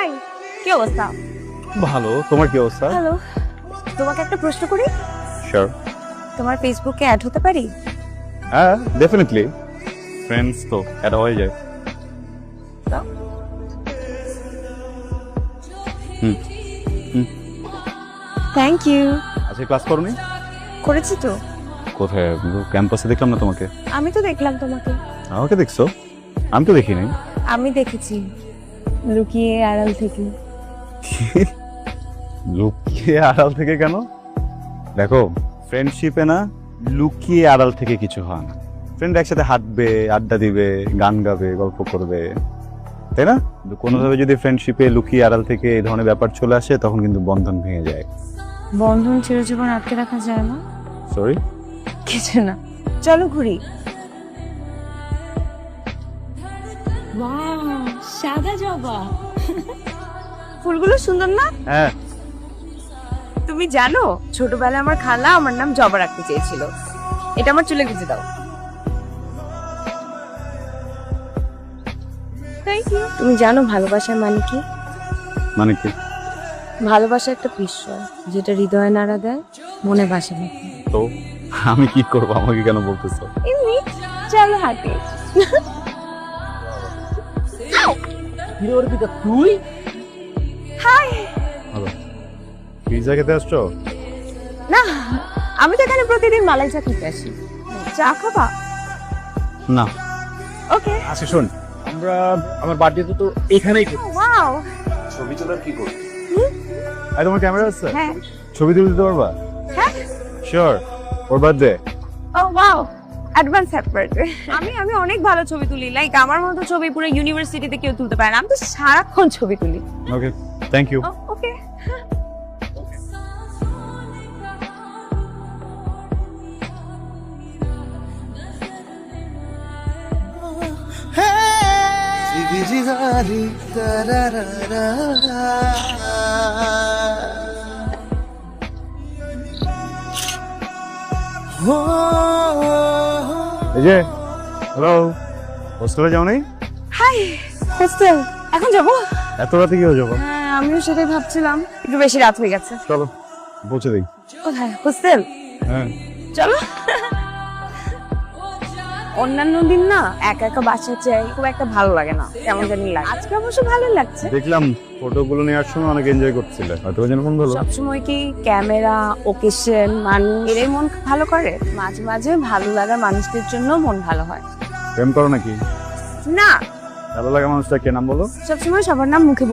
High, কি অবস্থা? ভালো। তোমার কি অবস্থা? হ্যালো, তোমাকে একটা প্রশ্ন করি। শিওর। তোমার ফেসবুকে অ্যাড হতে পারি? হ্যাঁ, ডেফিনেটলি। ফ্রেন্ডস তো এটা হয়ে যায়। দাও। হুম। Thank you. আজকে ক্লাস করনি? করেছি তো। কোথায়? ক্যাম্পাসে দেখলাম না তোমাকে। আমি তো দেখলাম তোমাকে। আমাকে দেখছো? আমি তো দেখি নাই। আমি দেখেছি লুকিয়ে আড়াল থেকে। লুকিয়ে আড়াল থেকে কেন? দেখো, ফ্রেন্ডশিপে না লুকিয়ে আড়াল থেকে কিছু হয় না। ফ্রেন্ড একসাথে হাঁটবে, আড্ডা দিবে, গান গাবে, গল্প করবে, তাই না? কিন্তু কোনোভাবে যদি ফ্রেন্ডশিপে লুকিয়ে আড়াল থেকে এই ধরনের ব্যাপার চলে আসে তখন কিন্তু বন্ধন ভেঙে যায়। বন্ধন চিরজীবন আটকে রাখা যায় না। সরি? কিছু না, চলো ঘুরি। ওয়াও, সাদা জবা। ফুলগুলো সুন্দর না? হ্যাঁ। তুমি জানো ছোটবেলায় আমার খালা আমার নাম জবা রাখতে চেয়েছিল। এটা আমার চুলে গুঁজে দাও। Thank you. তুমি জানো ভালোবাসার মানে কি? মানে কি? ভালোবাসা একটা বিস্ময়, যেটা হৃদয়ে নাড়া দেয়, মনে বাসা বাঁধে। তো আমি কি করবো? আমাকে কেন বলতেছো? এমনি, চলো হাঁটি। তুই? হাই। হ্যালো, পিৎজা খেতে আসছো? না, আমি তো এখানে প্রতিদিন মালাই চা খেতে আসি। চা খাবা? না। ওকে। আচ্ছা শোন, আমরা আমার বার্থডে তো এখানেই করব। ওয়াও। ছবি তোলার কি করব? আর তোমার ক্যামেরা আছে? হ্যাঁ। ছবি তুলে দিতে পারবা? হ্যাঁ। শিওর। ওর বার্থডে? ও ওয়াও, অ্যাডভান্স হ্যাপি বার্থডে। আমি অনেক ভালো ছবি তুলি, লাইক আমার মতো ছবি পুরো ইউনিভার্সিটিতে কেউ তুলতে পারে না। আমি তো সারাক্ষণ ছবি তুলি। ওকে, থ্যাংক ইউ। ওকে। এই যে, হ্যালো, হোস্টেলে যাও নাই? হাই, হোস্টেল এখন যাবো? এত রাতে কি হয়ে যাবো? হ্যাঁ, আমিও সেটাই ভাবছিলাম, একটু বেশি রাত হয়ে গেছে। চলো পৌঁছে দিই। কোথায়? হোস্টেল? হ্যাঁ। চলো। অন্যান্য দিন না একা একা বাসা চাই, খুব একটা ভালো লাগে না, কেমন জানি লাগে। আজকে অবশ্য ভালো লাগছে। দেখলাম ফটোগুলো নেওয়ার সময় অনেক এনজয় করছিলে, হয়তো ওই জন্য মন ভালো। সবসময় কি ক্যামেরা, ওকেশন, মানুষ এরাই মন ভালো করে? মাঝে মাঝে ভালো লাগার মানুষদের জন্য মন ভালো হয়। প্রেম করো নাকি? না, ভালো লাগা মানুষটা কে, নাম বলো? সবসময় সবার নাম মুখে